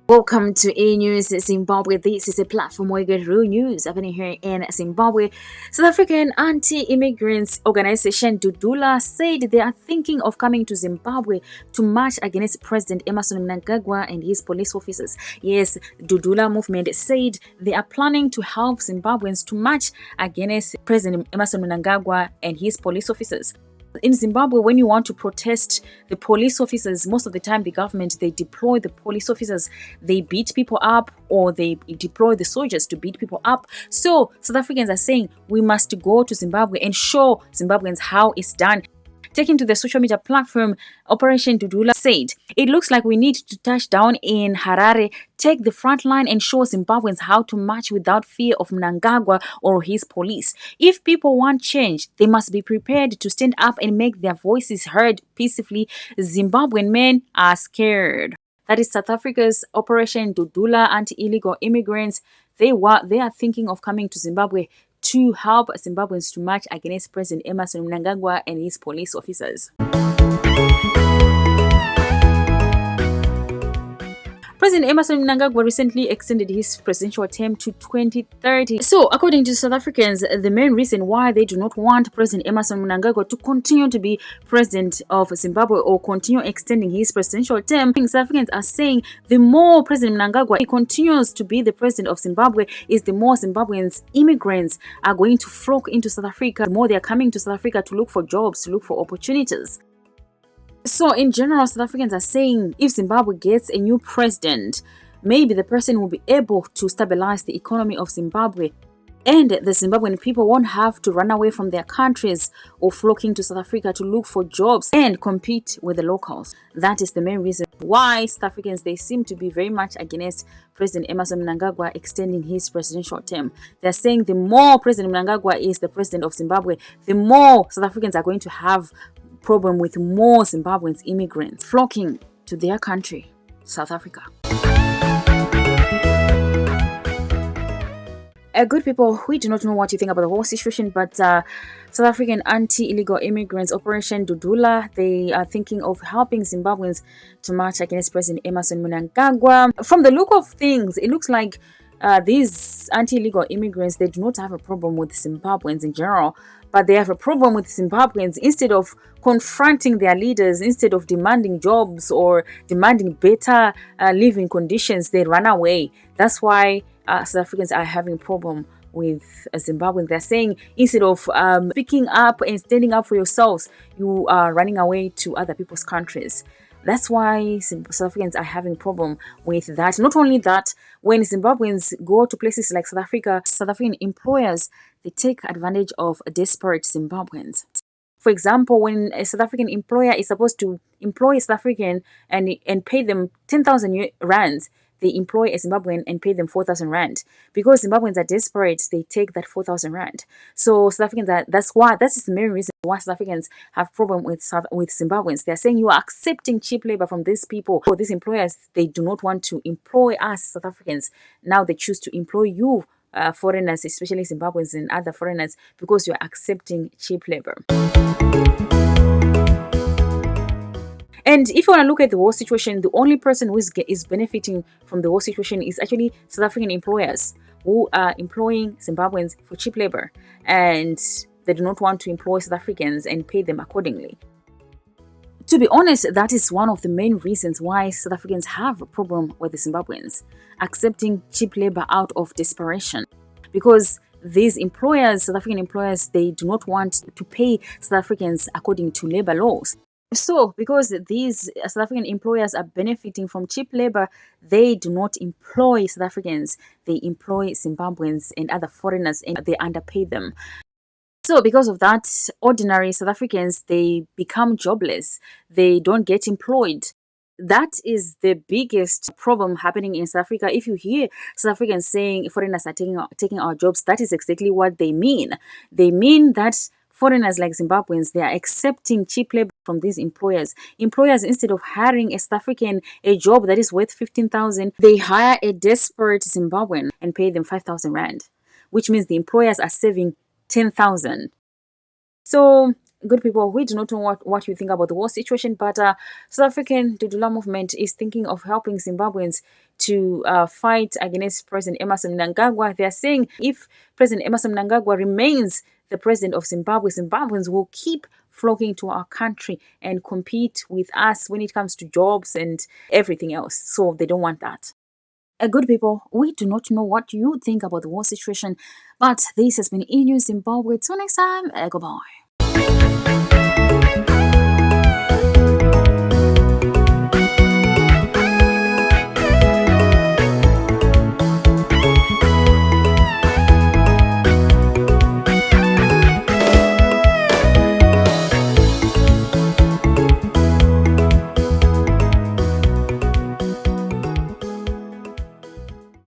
Welcome to A News Zimbabwe. This is a platform where you get real news happening here in Zimbabwe. South African anti-immigrants organization Dudula said they are thinking of coming to Zimbabwe to march against President Emmerson Mnangagwa and his police officers. Yes, Dudula movement said they are planning to help Zimbabweans to march against President Emmerson Mnangagwa and his police officers. In Zimbabwe, when you want to protest the police officers, most of the time the government, they deploy the police officers, they beat people up, or they deploy the soldiers to beat people up. So South Africans are saying we must go to Zimbabwe and show Zimbabweans how it's done. Taking to the social media platform, Operation Dudula said, "It looks like we need to touch down in Harare, take the front line and show Zimbabweans how to march without fear of Mnangagwa or his police. If people want change, they must be prepared to stand up and make their voices heard peacefully. Zimbabwean men are scared." That is South Africa's Operation Dudula anti-illegal immigrants. They are thinking of coming to Zimbabwe to help Zimbabweans to march against President Emmerson Mnangagwa and his police officers. President Emmerson Mnangagwa recently extended his presidential term to 2030. So, according to South Africans, the main reason why they do not want President Emmerson Mnangagwa to continue to be president of Zimbabwe or continue extending his presidential term, South Africans are saying the more President Mnangagwa continues to be the president of Zimbabwe, is the more Zimbabweans, immigrants, are going to flock into South Africa. The more they are coming to South Africa to look for jobs, to look for opportunities. So in general, South Africans are saying if Zimbabwe gets a new president, maybe the person will be able to stabilize the economy of Zimbabwe, and the Zimbabwean people won't have to run away from their countries or flocking to South Africa to look for jobs and compete with the locals. That is the main reason why South Africans, they seem to be very much against President Emmerson Mnangagwa extending his presidential term. They're saying the more President Mnangagwa is the president of Zimbabwe, the more South Africans are going to have problem with more Zimbabweans, immigrants flocking to their country, South Africa. Good people, we do not know what you think about the whole situation, but South African anti-illegal immigrants Operation Dudula, they are thinking of helping Zimbabweans to march against President Emmerson Mnangagwa. From the look of things, it looks like these anti-illegal immigrants, they do not have a problem with Zimbabweans in general, but they have a problem with Zimbabweans. Instead of confronting their leaders, instead of demanding jobs or demanding better living conditions, they run away. That's why South Africans are having a problem with Zimbabweans. They're saying instead of picking up and standing up for yourselves, you are running away to other people's countries. That's why South Africans are having a problem with that. Not only that, when Zimbabweans go to places like South Africa, South African employers, they take advantage of desperate Zimbabweans. For example, when a South African employer is supposed to employ a South African and pay them 10,000 rands, they employ a Zimbabwean and pay them 4,000 rand. Because Zimbabweans are desperate, they take that 4,000 rand. So South Africans, that is the main reason why South Africans have problem with Zimbabweans. They are saying you are accepting cheap labor from these people. Or these employers, they do not want to employ us South Africans. Now they choose to employ you foreigners, especially Zimbabweans and other foreigners, because you are accepting cheap labor. And if you want to look at the whole situation, the only person who is benefiting from the whole situation is actually South African employers who are employing Zimbabweans for cheap labor, and they do not want to employ South Africans and pay them accordingly. To be honest, that is one of the main reasons why South Africans have a problem with the Zimbabweans accepting cheap labor out of desperation. Because these employers, South African employers, they do not want to pay South Africans according to labor laws. So, because these South African employers are benefiting from cheap labor, they do not employ South Africans. They employ Zimbabweans and other foreigners, and they underpay them. So, because of that, ordinary South Africans, they become jobless. They don't get employed. That is the biggest problem happening in South Africa. If you hear South Africans saying foreigners are taking our jobs, that is exactly what they mean. They mean that foreigners like Zimbabweans, they are accepting cheap labor from these employers. Employers, instead of hiring a South African a job that is worth 15,000, they hire a desperate Zimbabwean and pay them 5,000 rand, which means the employers are saving 10,000. So, good people, we do not know what you think about the whole situation, but South African Dudula movement is thinking of helping Zimbabweans to fight against President Emerson Mnangagwa. They are saying if President Emerson Mnangagwa remains the president of Zimbabwe, Zimbabweans will keep flocking to our country and compete with us when it comes to jobs and everything else. So they don't want that. Good people, we do not know what you think about the war situation, but this has been E News Zimbabwe. Till next time, goodbye.